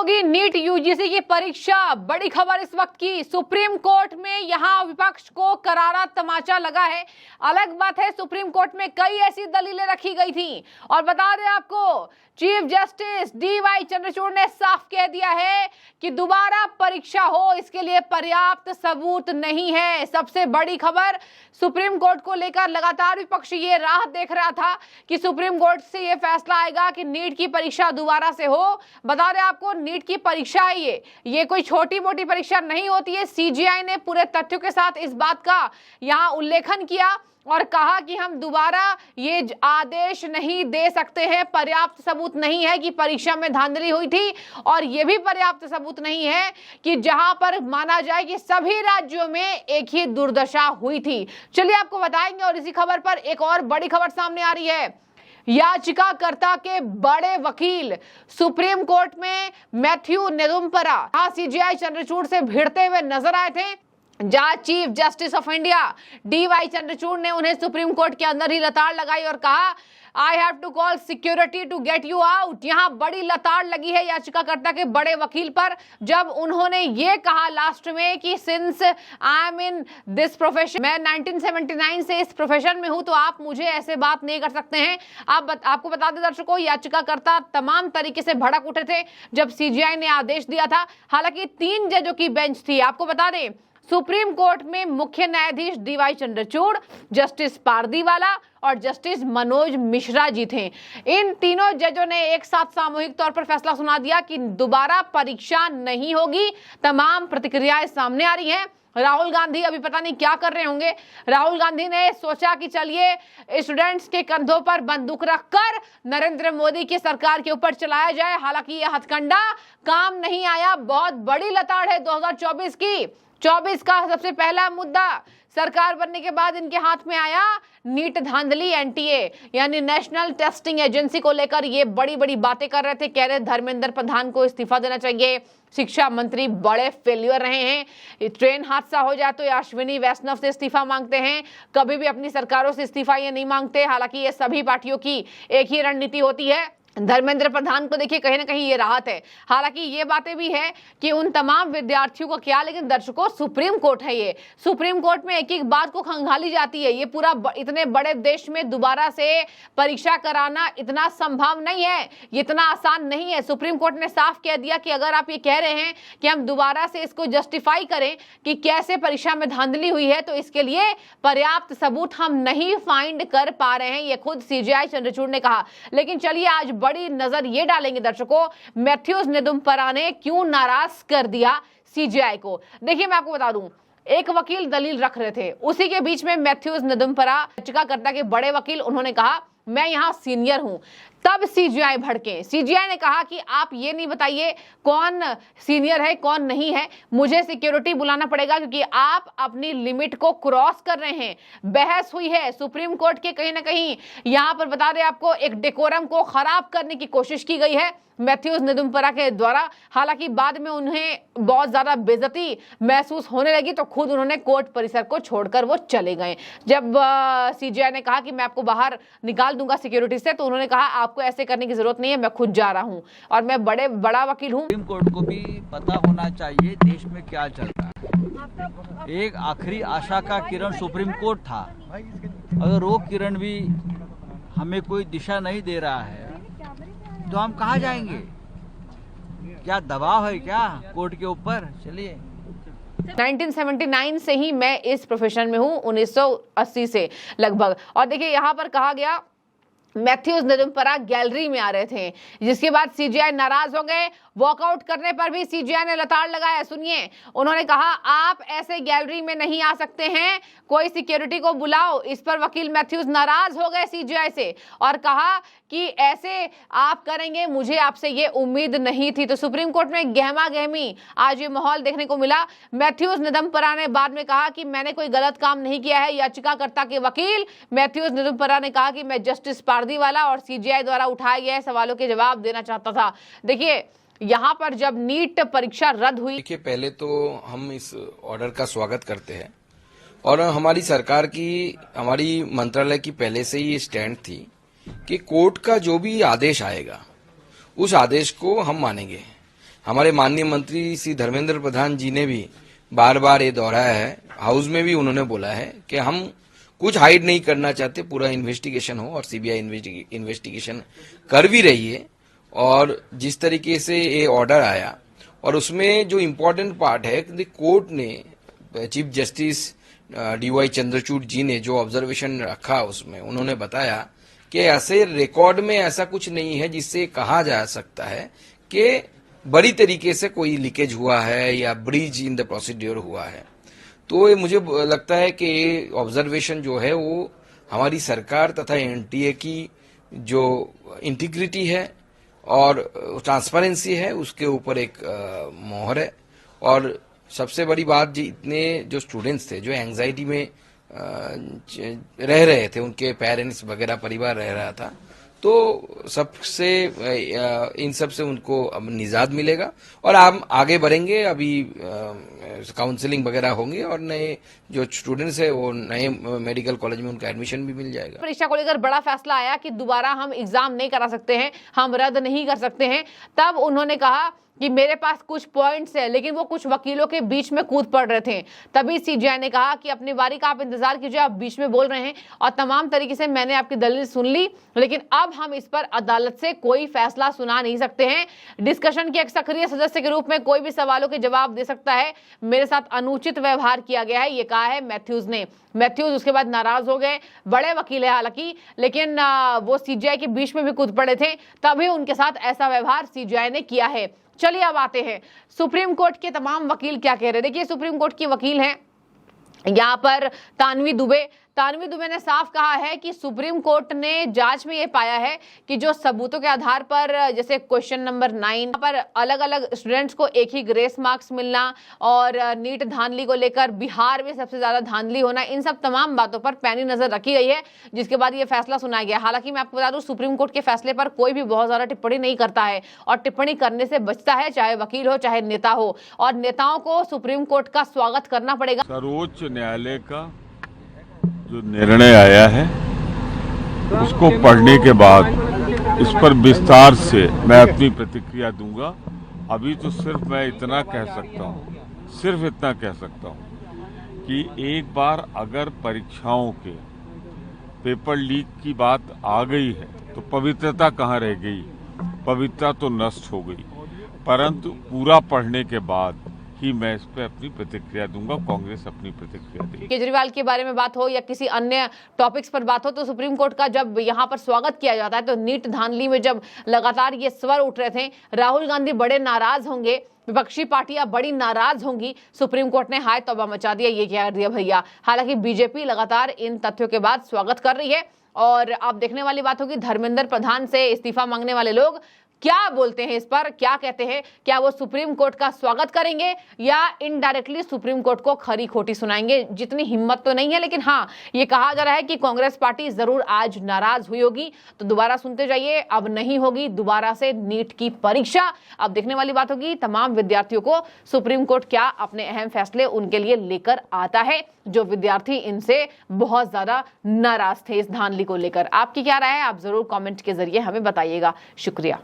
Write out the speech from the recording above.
होगी NEET UGC की परीक्षा। बड़ी खबर इस वक्त की, सुप्रीम कोर्ट में यहां विपक्ष को करारा तमाचा लगा है। अलग बात है, सुप्रीम कोर्ट में कई ऐसी दलीलें रखी गई थी और बता दें आपको, चीफ जस्टिस डीवाई चंद्रचूड़ ने साफ कह दिया है कि दोबारा परीक्षा हो इसके लिए पर्याप्त सबूत नहीं है। सबसे बड़ी खबर, सुप्रीम कोर्ट को लेकर लगातार विपक्ष ये राह देख रहा था कि सुप्रीम कोर्ट से ये फैसला आएगा कि नीट की परीक्षा दोबारा से हो। बता दें आपको, नीट की परीक्षा है ये कोई छोटी मोटी परीक्षा नहीं होती है। सीजीआई ने पूरे तथ्यों के साथ इस बात का यहां उल्लेखन किया और कहा कि हम दोबारा ये आदेश नहीं दे सकते हैं, पर्याप्त सबूत नहीं है कि परीक्षा में धांधली हुई थी और ये भी पर्याप्त सबूत नहीं है कि जहां पर माना जाए कि सभी राज्यों में एक ही दुर्दशा हुई थी। चलिए आपको बताएंगे। और इसी खबर पर एक और बड़ी खबर सामने आ रही है। याचिकाकर्ता के बड़े वकील सुप्रीम कोर्ट में मैथ्यू नेदुम्परा सीजीआई चंद्रचूड़ से भिड़ते हुए नजर आए थे, जहां chief justice of India DY Chandrachud ने उन्हें सुप्रीम कोर्ट के अंदर ही लताड़ लगाई और कहा, I have to call security to get you out. यहां बड़ी लताड़ लगी है याचिकाकर्ता के बड़े वकील पर, जब उन्होंने ये कहा लास्ट में कि since I am in this profession, मैं 1979 से इस प्रोफेशन में हूं, तो आप मुझे ऐसे बात नहीं कर सकते हैं। आपको बता दें दर्शकों, याचिकाकर्ता तमाम तरीके से भड़क उठे थे जब सीजीआई ने आदेश दिया था। हालांकि 3 जजों की बेंच थी। आपको बता दें, सुप्रीम कोर्ट में मुख्य न्यायाधीश डीवाई चंद्रचूड़, जस्टिस पारदीवाला और जस्टिस मनोज मिश्रा जी थे। इन तीनों जजों ने एक साथ सामूहिक तौर पर फैसला सुना दिया कि दोबारा परीक्षा नहीं होगी। तमाम प्रतिक्रियाएं सामने आ रही हैं। राहुल गांधी अभी पता नहीं क्या कर रहे होंगे। राहुल गांधी ने सोचा कि चलिए स्टूडेंट्स के कंधों पर बंदूक रखकर नरेंद्र मोदी की सरकार के ऊपर चलाया जाए। हालांकि यह हथकंडा काम नहीं आया। बहुत बड़ी लताड़ है 2024 की। 24 का सबसे पहला मुद्दा सरकार बनने के बाद इनके हाथ में आया नीट धांधली। एनटीए यानी नेशनल टेस्टिंग एजेंसी को लेकर ये बड़ी बड़ी बातें कर रहे थे। कह रहे धर्मेंद्र प्रधान को इस्तीफा देना चाहिए, शिक्षा मंत्री बड़े फेल्यूर रहे हैं, ट्रेन हादसा हो जाए तो ये अश्विनी वैष्णव से इस्तीफा मांगते हैं, कभी भी अपनी सरकारों से इस्तीफा ये नहीं मांगते। हालांकि ये सभी पार्टियों की एक ही रणनीति होती है। धर्मेंद्र प्रधान को देखिए कहीं ना कहीं ये राहत है। हालांकि ये बातें भी है कि उन तमाम विद्यार्थियों को क्या, लेकिन दर्शकों सुप्रीम कोर्ट है ये। सुप्रीम कोर्ट में एक एक बात को खंगाली जाती है। ये पूरा इतने बड़े देश में दोबारा से परीक्षा कराना इतना संभव नहीं है, इतना आसान नहीं है। सुप्रीम कोर्ट ने साफ कह दिया कि अगर आप ये कह रहे हैं कि हम दोबारा से इसको जस्टिफाई करें कि कैसे परीक्षा में धांधली हुई है, तो इसके लिए पर्याप्त सबूत हम नहीं फाइंड कर पा रहे हैं, ये खुद सीजीआई चंद्रचूड़ ने कहा। लेकिन चलिए आज बड़ी नजर ये डालेंगे दर्शकों, मैथ्यूज नेदुम्परा ने क्यों नाराज कर दिया सीजीआई को। देखिए मैं आपको बता दूं, एक वकील दलील रख रहे थे, उसी के बीच में मैथ्यूज नेदुम्परा याचिकाकर्ता के बड़े वकील, उन्होंने कहा मैं यहां सीनियर हूं। तब सीजीआई भड़के। सीजीआई ने कहा कि आप ये नहीं बताइए कौन सीनियर है कौन नहीं है, मुझे सिक्योरिटी बुलाना पड़ेगा क्योंकि आप अपनी लिमिट को क्रॉस कर रहे हैं। बहस हुई है सुप्रीम कोर्ट के, कहीं ना कहीं यहां पर बता दें आपको, एक डेकोरम को खराब करने की कोशिश की गई है मैथ्यूज नेदुम्परा के द्वारा। हालांकि बाद में उन्हें बहुत ज्यादा बेइज्जती महसूस होने लगी तो खुद उन्होंने कोर्ट परिसर को छोड़कर वो चले गए। जब सीजीआई ने कहा कि मैं आपको बाहर निकाल दूंगा सिक्योरिटी से, तो उन्होंने कहा आपको ऐसे करने की जरूरत नहीं है, मैं खुद जा रहा हूं और मैं बड़ा वकील हूं। सुप्रीम कोर्ट को भी पता होना चाहिए देश में क्या चल रहा है। एक आखिरी आशा का किरण सुप्रीम कोर्ट था। अगर वो किरण भी हमें कोई दिशा नहीं दे रहा है तो हम कहाँ जाएंगे? क्या दबाव है क्या कोर्ट के ऊपर? चलिए, 1979 से ही मैं इस प्रोफेशन में हूं, 1980 से लगभग। और देखिए यहां पर कहा गया मैथ्यूज नेदुम्परा गैलरी में आ रहे थे, जिसके बाद सीजीआई नाराज हो गए। वॉकआउट करने पर भी सीजीआई ने लताड़ लगाया। सुनिए, उन्होंने कहा आप ऐसे गैलरी में नहीं आ सकते हैं, कोई सिक्योरिटी को बुलाओ। इस पर वकील मैथ्यूज नाराज हो गए सीजीआई से और कहा कि ऐसे आप करेंगे, मुझे आपसे ये उम्मीद नहीं थी। तो सुप्रीम कोर्ट में गहमा गहमी आज ये माहौल देखने को मिला। मैथ्यूज नेदुम्परा ने बाद में कहा कि मैंने कोई गलत काम नहीं किया है। याचिकाकर्ता के वकील मैथ्यूज नेदुम्परा ने कहा कि मैं जस्टिस पारदीवाला और सीजीआई द्वारा उठाए गए सवालों के जवाब देना चाहता था। देखिए यहाँ पर जब नीट परीक्षा रद्द हुई, देखिए पहले तो हम इस ऑर्डर का स्वागत करते हैं और हमारी सरकार की, हमारी मंत्रालय की पहले से ही स्टैंड थी कि कोर्ट का जो भी आदेश आएगा उस आदेश को हम मानेंगे। हमारे माननीय मंत्री श्री धर्मेंद्र प्रधान जी ने भी बार बार ये दोहराया है, हाउस में भी उन्होंने बोला है कि हम कुछ हाइड नहीं करना चाहते, पूरा इन्वेस्टिगेशन हो और सीबीआई इन्वेस्टिगेशन कर भी रही है। और जिस तरीके से ये ऑर्डर आया और उसमें जो इम्पोर्टेंट पार्ट है कि कोर्ट ने चीफ जस्टिस डीवाई चंद्रचूड़ जी ने जो ऑब्जर्वेशन रखा उसमें उन्होंने बताया कि ऐसे रिकॉर्ड में ऐसा कुछ नहीं है जिससे कहा जा सकता है कि बड़ी तरीके से कोई लीकेज हुआ है या ब्रीच इन द प्रोसीड्योर हुआ है। तो ये मुझे लगता है कि ये ऑब्जर्वेशन जो है वो हमारी सरकार तथा एनटीए की जो इंटीग्रिटी है और ट्रांसपेरेंसी है उसके ऊपर एक मोहर है। और सबसे बड़ी बात जी, इतने जो स्टूडेंट्स थे जो एंजाइटी में रह रहे थे, उनके पेरेंट्स वगैरह परिवार रह रहा था, तो सबसे इन सब से उनको अब निजात मिलेगा और हम आगे बढ़ेंगे। अभी काउंसलिंग वगैरह होंगे और नए जो स्टूडेंट्स है वो नए मेडिकल कॉलेज में उनका एडमिशन भी मिल जाएगा। परीक्षा को लेकर बड़ा फैसला आया कि दोबारा हम एग्जाम नहीं करा सकते हैं, हम रद्द नहीं कर सकते हैं। तब उन्होंने कहा कि मेरे पास कुछ पॉइंट्स है, लेकिन वो कुछ वकीलों के बीच में कूद पड़ रहे थे। तभी सीजीआई ने कहा कि अपनी बारी का आप इंतजार कीजिए, आप बीच में बोल रहे हैं और तमाम तरीके से मैंने आपकी दलील सुन ली, लेकिन अब हम इस पर अदालत से कोई फैसला सुना नहीं सकते हैं। डिस्कशन के एक सक्रिय सदस्य के रूप में कोई भी सवालों के जवाब दे सकता है, मेरे साथ अनुचित व्यवहार किया गया है, ये कहा है मैथ्यूज ने। मैथ्यूज उसके बाद नाराज हो गए, बड़े वकील है हालांकि, लेकिन वो सीजीआई के बीच में भी कूद पड़े थे, तभी उनके साथ ऐसा व्यवहार सीजीआई ने किया है। चलिए अब आते हैं सुप्रीम कोर्ट के तमाम वकील क्या कह रहे हैं। देखिए, सुप्रीम कोर्ट की वकील हैं यहाँ पर तानवी दुबे ने साफ कहा है कि सुप्रीम कोर्ट ने जांच में ये पाया है कि जो सबूतों के आधार पर, जैसे क्वेश्चन नंबर 9 पर अलग अलग स्टूडेंट्स को एक ही ग्रेस मार्क्स मिलना और नीट धांधली को लेकर बिहार में सबसे ज्यादा धांधली होना, इन सब तमाम बातों पर पैनी नजर रखी गई है, जिसके बाद ये फैसला सुनाया गया। हालांकि मैं आपको बता दूं, सुप्रीम कोर्ट के फैसले पर कोई भी बहुत ज्यादा टिप्पणी नहीं करता है और टिप्पणी करने से बचता है, चाहे वकील हो चाहे नेता हो, और नेताओं को सुप्रीम कोर्ट का स्वागत करना पड़ेगा। सर्वोच्च न्यायालय का जो निर्णय आया है उसको पढ़ने के बाद इस पर विस्तार से मैं अपनी प्रतिक्रिया दूंगा। अभी तो सिर्फ मैं इतना कह सकता हूं कि एक बार अगर परीक्षाओं के पेपर लीक की बात आ गई है तो पवित्रता कहाँ रह गई? पवित्रता तो नष्ट हो गई। परंतु पूरा पढ़ने के बाद ही मैं इस पर अपनी प्रतिक्रिया दूंगा, कांग्रेस अपनी प्रतिक्रिया देगी। केजरीवाल के बारे में बात हो या किसी अन्य टॉपिक्स पर बात हो, तो सुप्रीम कोर्ट का जब यहाँ पर स्वागत किया जाता है, तो नीट धांधली में जब लगातार ये स्वर उठ रहे थे, राहुल गांधी बड़े नाराज होंगे, विपक्षी पार्टियां बड़ी नाराज होंगी, सुप्रीम कोर्ट ने हाय तौबा मचा दिया, ये क्या कर दिया भैया। हालांकि बीजेपी लगातार इन तथ्यों के बाद स्वागत कर रही है और अब देखने वाली बात होगी धर्मेंद्र प्रधान से इस्तीफा मांगने वाले लोग क्या बोलते हैं, इस पर क्या कहते हैं। क्या वो सुप्रीम कोर्ट का स्वागत करेंगे या इनडायरेक्टली सुप्रीम कोर्ट को खरी खोटी सुनाएंगे? जितनी हिम्मत तो नहीं है, लेकिन हाँ, ये कहा जा रहा है कि कांग्रेस पार्टी जरूर आज नाराज हुई होगी। तो दोबारा सुनते जाइए, अब नहीं होगी दोबारा से नीट की परीक्षा। अब देखने वाली बात होगी तमाम विद्यार्थियों को सुप्रीम कोर्ट क्या अपने अहम फैसले उनके लिए लेकर आता है, जो विद्यार्थी इनसे बहुत ज्यादा नाराज थे इस धांधली को लेकर। आपकी क्या राय है? आप जरूर कॉमेंट के जरिए हमें बताइएगा। शुक्रिया।